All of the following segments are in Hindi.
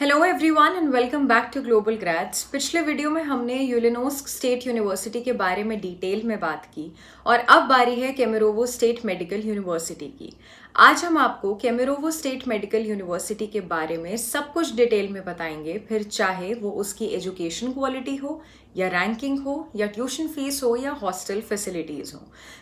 Hello everyone and welcome back to global grades. पिछले वीडियो में हमने यूलिनोस्क स्टेट यूनिवर्सिटी के बारे में डिटेल में बात की और अब बारी है केमेरोवो स्टेट मेडिकल यूनिवर्सिटी की। आज हम आपको केमेरोवो स्टेट मेडिकल यूनिवर्सिटी के बारे में सब कुछ डिटेल में बताएंगे, फिर चाहे वो उसकी एजुकेशन क्वालिटी हो या रैंकिंग हो या ट्यूशन फीस हो या हॉस्टल फैसिलिटीज हो।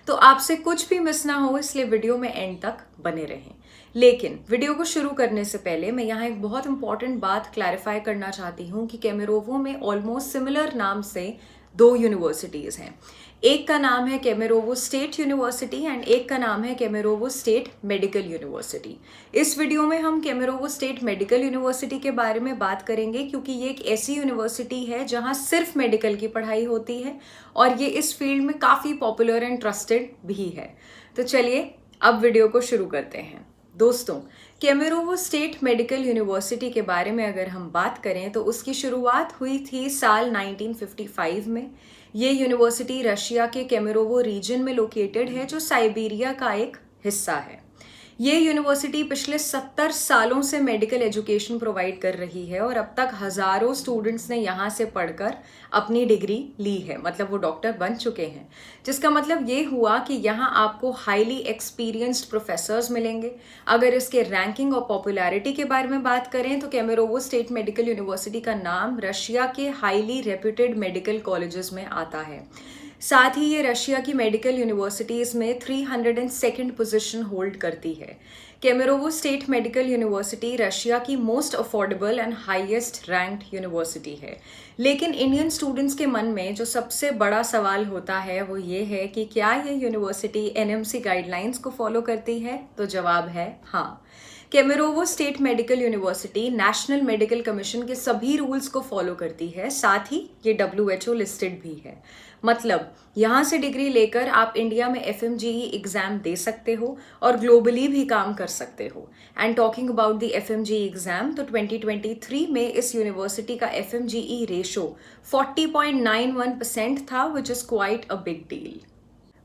तो आपसे कुछ भी मिस ना हो, इसलिए वीडियो में एंड तक बने रहें। लेकिन वीडियो को शुरू करने से पहले मैं यहाँ एक बहुत इंपॉर्टेंट बात क्लैरिफाई करना चाहती हूँ कि केमेरोवो में ऑलमोस्ट सिमिलर नाम से दो यूनिवर्सिटीज़ हैं। एक का नाम है केमेरोवो स्टेट यूनिवर्सिटी एंड एक का नाम है केमेरोवो स्टेट मेडिकल यूनिवर्सिटी। इस वीडियो में हम केमेरोवो स्टेट मेडिकल यूनिवर्सिटी के बारे में बात करेंगे क्योंकि ये एक ऐसी यूनिवर्सिटी है जहाँ सिर्फ मेडिकल की पढ़ाई होती है और ये इस फील्ड में काफ़ी पॉपुलर एंड ट्रस्टेड भी है। तो चलिए अब वीडियो को शुरू करते हैं। दोस्तों, केमेरोवो स्टेट मेडिकल यूनिवर्सिटी के बारे में अगर हम बात करें तो उसकी शुरुआत हुई थी साल 1955 में। ये यूनिवर्सिटी रशिया के केमेरोवो रीजन में लोकेटेड है जो साइबेरिया का एक हिस्सा है। ये यूनिवर्सिटी पिछले 70 सालों से मेडिकल एजुकेशन प्रोवाइड कर रही है और अब तक हजारों स्टूडेंट्स ने यहाँ से पढ़कर अपनी डिग्री ली है, मतलब वो डॉक्टर बन चुके हैं। जिसका मतलब ये हुआ कि यहाँ आपको हाईली एक्सपीरियंस्ड प्रोफेसर्स मिलेंगे। अगर इसके रैंकिंग और पॉपुलैरिटी के बारे में बात करें तो केमेरोवो स्टेट मेडिकल यूनिवर्सिटी का नाम रशिया के हाईली रेप्यूटेड मेडिकल कॉलेजेस में आता है। साथ ही ये रशिया की मेडिकल यूनिवर्सिटीज़ में 302nd पोजीशन होल्ड करती है। Kemerovo state medical university Russia की most affordable and highest ranked university है। लेकिन इंडियन स्टूडेंट्स के मन में जो सबसे बड़ा सवाल होता है वो ये है कि क्या ये यूनिवर्सिटी एनएमसी गाइडलाइंस को फॉलो करती है? तो जवाब है हाँ। Kemerovo state medical university national medical commission के सभी रूल्स को फॉलो करती है, साथ ही ये WHO लिस्टेड भी है। मतलब यहाँ से डिग्री लेकर आप इंडिया में FMGE एग्जाम दे सकते हो और ग्लोबली भी काम कर सकते हो। And talking about the FMGE exam, तो 2023 में इस यूनिवर्सिटी का FMGE रेशो 40.91% था, which is quite a big deal.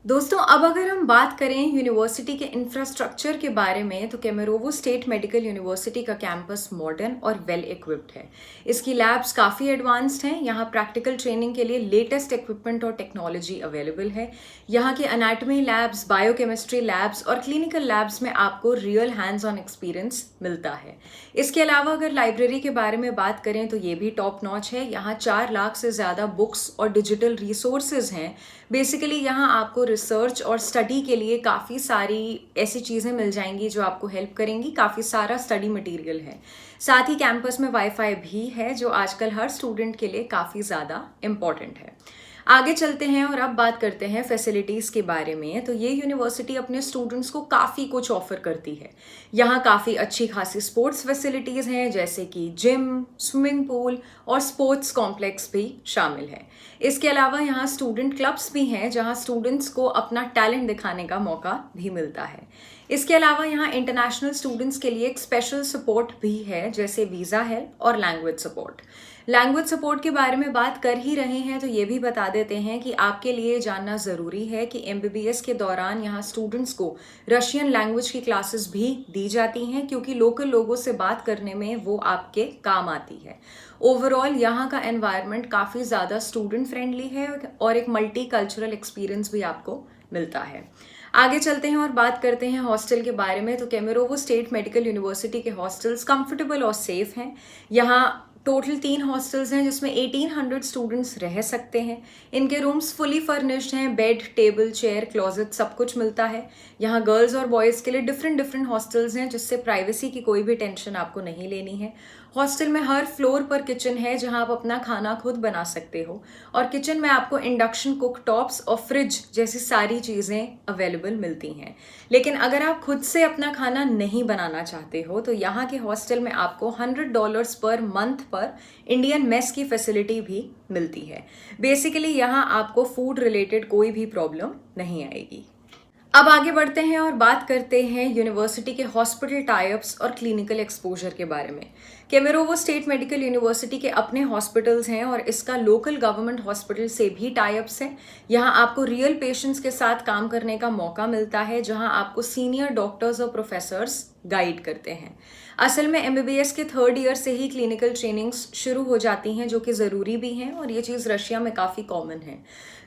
दोस्तों, अब अगर हम बात करें यूनिवर्सिटी के इंफ्रास्ट्रक्चर के बारे में तो केमेरोवो स्टेट मेडिकल यूनिवर्सिटी का कैंपस मॉडर्न और वेल इक्विप्ड है। इसकी लैब्स काफ़ी एडवांस्ड हैं। यहाँ प्रैक्टिकल ट्रेनिंग के लिए लेटेस्ट इक्विपमेंट और टेक्नोलॉजी अवेलेबल है। यहाँ के एनाटॉमी लैब्स, बायोकेमिस्ट्री लैब्स और क्लिनिकल लैब्स में आपको रियल हैंड्स ऑन एक्सपीरियंस मिलता है। इसके अलावा अगर लाइब्रेरी के बारे में बात करें तो ये भी टॉप नॉच है। यहाँ 4 लाख से ज़्यादा बुक्स और डिजिटल रिसोर्सेज हैं। बेसिकली यहाँ आपको रिसर्च और स्टडी के लिए काफ़ी सारी ऐसी चीज़ें मिल जाएंगी जो आपको हेल्प करेंगी। काफ़ी सारा स्टडी मटेरियल है। साथ ही कैंपस में वाईफाई भी है जो आजकल हर स्टूडेंट के लिए काफ़ी ज़्यादा इम्पॉर्टेंट है। आगे चलते हैं और अब बात करते हैं फैसिलिटीज़ के बारे में। तो ये यूनिवर्सिटी अपने स्टूडेंट्स को काफ़ी कुछ ऑफर करती है। यहाँ काफ़ी अच्छी खासी स्पोर्ट्स फैसिलिटीज़ हैं जैसे कि जिम, स्विमिंग पूल और स्पोर्ट्स कॉम्प्लेक्स भी शामिल है। इसके अलावा यहाँ स्टूडेंट क्लब्स भी हैं जहाँ स्टूडेंट्स को अपना टैलेंट दिखाने का मौका भी मिलता है। इसके अलावा यहाँ इंटरनेशनल स्टूडेंट्स के लिए एक स्पेशल सपोर्ट भी है जैसे वीज़ा हेल्प और लैंग्वेज सपोर्ट। लैंग्वेज सपोर्ट के बारे में बात कर ही रहे हैं तो ये भी बता देते हैं कि आपके लिए जानना ज़रूरी है कि MBBS के दौरान यहाँ स्टूडेंट्स को रशियन लैंग्वेज की क्लासेस भी दी जाती हैं क्योंकि लोकल लोगों से बात करने में वो आपके काम आती है। ओवरऑल यहाँ का एनवायरनमेंट काफ़ी ज़्यादा स्टूडेंट फ्रेंडली है और एक मल्टी कल्चरल एक्सपीरियंस भी आपको मिलता है। आगे चलते हैं और बात करते हैं हॉस्टल के बारे में। तो केमेरोवो स्टेट मेडिकल यूनिवर्सिटी के हॉस्टल्स कंफर्टेबल और सेफ हैं। यहाँ टोटल 3 हॉस्टल्स हैं जिसमें 1800 स्टूडेंट्स रह सकते हैं। इनके रूम्स फुली फर्निश्ड हैं, बेड, टेबल, चेयर, क्लोजेट सब कुछ मिलता है। यहाँ गर्ल्स और बॉयज़ के लिए डिफरेंट हॉस्टल्स हैं जिससे प्राइवेसी की कोई भी टेंशन आपको नहीं लेनी है। हॉस्टल में हर फ्लोर पर किचन है जहाँ आप अपना खाना खुद बना सकते हो और किचन में आपको इंडक्शन कुक टॉप्स और फ्रिज जैसी सारी चीज़ें अवेलेबल मिलती हैं। लेकिन अगर आप खुद से अपना खाना नहीं बनाना चाहते हो तो यहाँ के हॉस्टल में आपको $100 पर मंथ पर इंडियन मेस की फैसिलिटी भी मिलती है। बेसिकली यहाँ आपको फूड रिलेटेड कोई भी प्रॉब्लम नहीं आएगी। अब आगे बढ़ते हैं और बात करते हैं यूनिवर्सिटी के हॉस्पिटल टाइप्स और क्लिनिकल एक्सपोजर के बारे में। केमेरोवो स्टेट मेडिकल यूनिवर्सिटी के अपने हॉस्पिटल्स हैं और इसका लोकल गवर्नमेंट हॉस्पिटल से भी टाई-अप्स हैं। यहाँ आपको रियल पेशेंट्स के साथ काम करने का मौका मिलता है, जहाँ आपको सीनियर डॉक्टर्स और प्रोफेसर्स गाइड करते हैं। असल में एमबीबीएस के 3rd ईयर से ही क्लिनिकल ट्रेनिंग्स शुरू हो जाती हैं, जो कि ज़रूरी भी हैं और ये चीज़ रशिया में काफ़ी कॉमन है।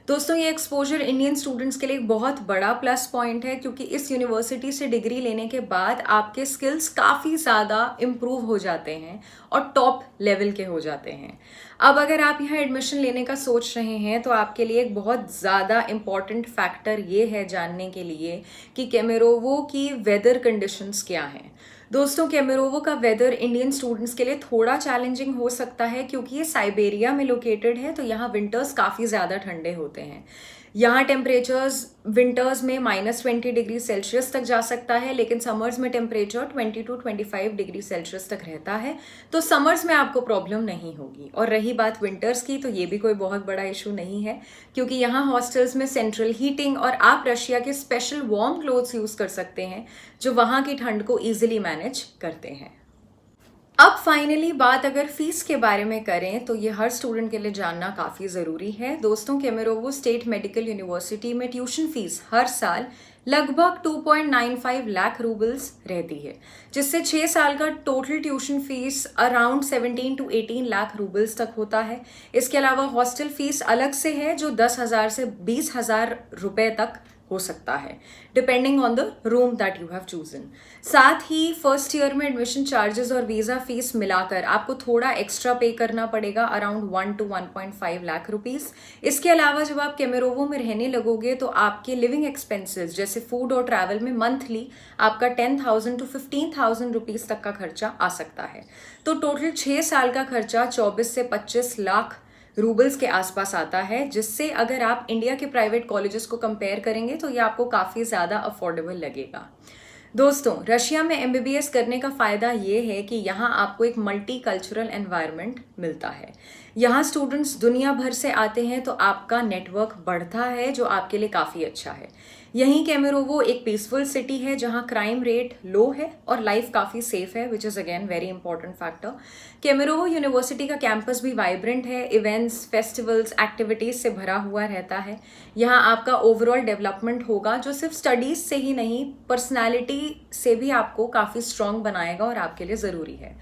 दोस्तों, ये एक्सपोजर इंडियन स्टूडेंट्स के लिए एक बहुत बड़ा प्लस पॉइंट है, क्योंकि इस यूनिवर्सिटी से डिग्री लेने के बाद आपके स्किल्स काफ़ी ज़्यादा इम्प्रूव हो जाते हैं और टॉप लेवल के हो जाते हैं। अब अगर आप यहाँ एडमिशन लेने का सोच रहे हैं तो आपके लिए एक बहुत ज़्यादा इम्पॉर्टेंट फैक्टर ये है जानने के लिए कि केमेरोवो की वेदर कंडीशंस क्या हैं। दोस्तों, केमेरोवो का वेदर इंडियन स्टूडेंट्स के लिए थोड़ा चैलेंजिंग हो सकता है, क्योंकि ये साइबेरिया में लोकेटेड है, तो यहाँ विंटर्स काफ़ी ज़्यादा ठंडे होते हैं। यहाँ टेम्परेचर्स विंटर्स में -20 डिग्री सेल्सियस तक जा सकता है, लेकिन समर्स में टेम्परेचर 20 to 25 डिग्री सेल्सियस तक रहता है, तो समर्स में आपको प्रॉब्लम नहीं होगी। और रही बात विंटर्स की, तो ये भी कोई बहुत बड़ा इशू नहीं है, क्योंकि यहाँ हॉस्टल्स में सेंट्रल हीटिंग और आप रशिया के स्पेशल वार्म क्लोथ्स यूज़ कर सकते हैं, जो वहाँ की ठंड को ईजिली मैनेज करते हैं। अब फाइनली बात अगर फीस के बारे में करें तो ये हर स्टूडेंट के लिए जानना काफ़ी ज़रूरी है। दोस्तों, केमेरोवो स्टेट मेडिकल यूनिवर्सिटी में ट्यूशन फीस हर साल लगभग 2.95 लाख रूबल्स रहती है, जिससे 6 साल का total tuition fees around 17 to 18 lakh roubles तक होता है। इसके अलावा हॉस्टल फीस अलग से है, जो 10,000 से 20,000 रुपए तक हो सकता है, depending on the room that you have chosen. साथ ही फर्स्ट ईयर में एडमिशन चार्जेस और वीज़ा फीस मिलाकर आपको थोड़ा एक्स्ट्रा पे करना पड़ेगा, अराउंड 1 to 1.5 लाख रुपीज़। इसके अलावा जब आप केमेरोवो में रहने लगोगे तो आपके लिविंग एक्सपेंसेस जैसे फूड और ट्रैवल में मंथली आपका 10,000 to 15,000 रुपीज़ तक का खर्चा आ सकता है। तो टोटल 6 साल का खर्चा 24 से 25 लाख रूबल्स के आसपास आता है, जिससे अगर आप इंडिया के प्राइवेट कॉलेजेस को कंपेयर करेंगे तो ये आपको काफ़ी ज़्यादा अफोर्डेबल लगेगा। दोस्तों, रशिया में एमबीबीएस करने का फ़ायदा ये है कि यहाँ आपको एक मल्टी कल्चरल एनवायरनमेंट मिलता है। यहाँ स्टूडेंट्स दुनिया भर से आते हैं, तो आपका नेटवर्क बढ़ता है, जो आपके लिए काफ़ी अच्छा है। यहीं केमेरोवो एक पीसफुल सिटी है, जहाँ क्राइम रेट लो है और लाइफ काफ़ी सेफ है, which is again very important factor. Kemerovo university का कैंपस भी वाइब्रेंट है, इवेंट्स, फेस्टिवल्स, एक्टिविटीज़ से भरा हुआ रहता है। यहाँ आपका ओवरऑल डेवलपमेंट होगा, जो सिर्फ स्टडीज़ से ही नहीं, पर्सनैलिटी से भी आपको काफ़ी स्ट्रॉन्ग बनाएगा और आपके लिए ज़रूरी है।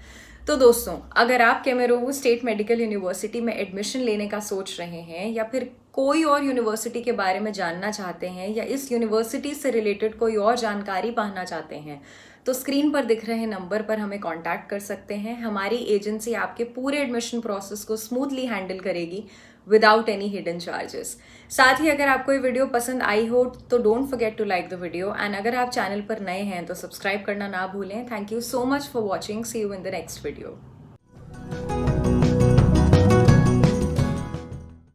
तो दोस्तों, अगर आप केमेरोवो स्टेट मेडिकल यूनिवर्सिटी में एडमिशन लेने का सोच रहे हैं या फिर कोई और यूनिवर्सिटी के बारे में जानना चाहते हैं या इस यूनिवर्सिटी से रिलेटेड कोई और जानकारी पाना चाहते हैं, तो स्क्रीन पर दिख रहे नंबर पर हमें कांटेक्ट कर सकते हैं। हमारी एजेंसी आपके पूरे एडमिशन प्रोसेस को स्मूथली हैंडल करेगी विदाउट एनी हिडन चार्जेस। साथ ही अगर आपको ये वीडियो पसंद आई हो तो don't forget to like the video, and अगर आप चैनल पर नए हैं तो सब्सक्राइब करना ना भूलें। Thank you so much for watching. See you in the next video.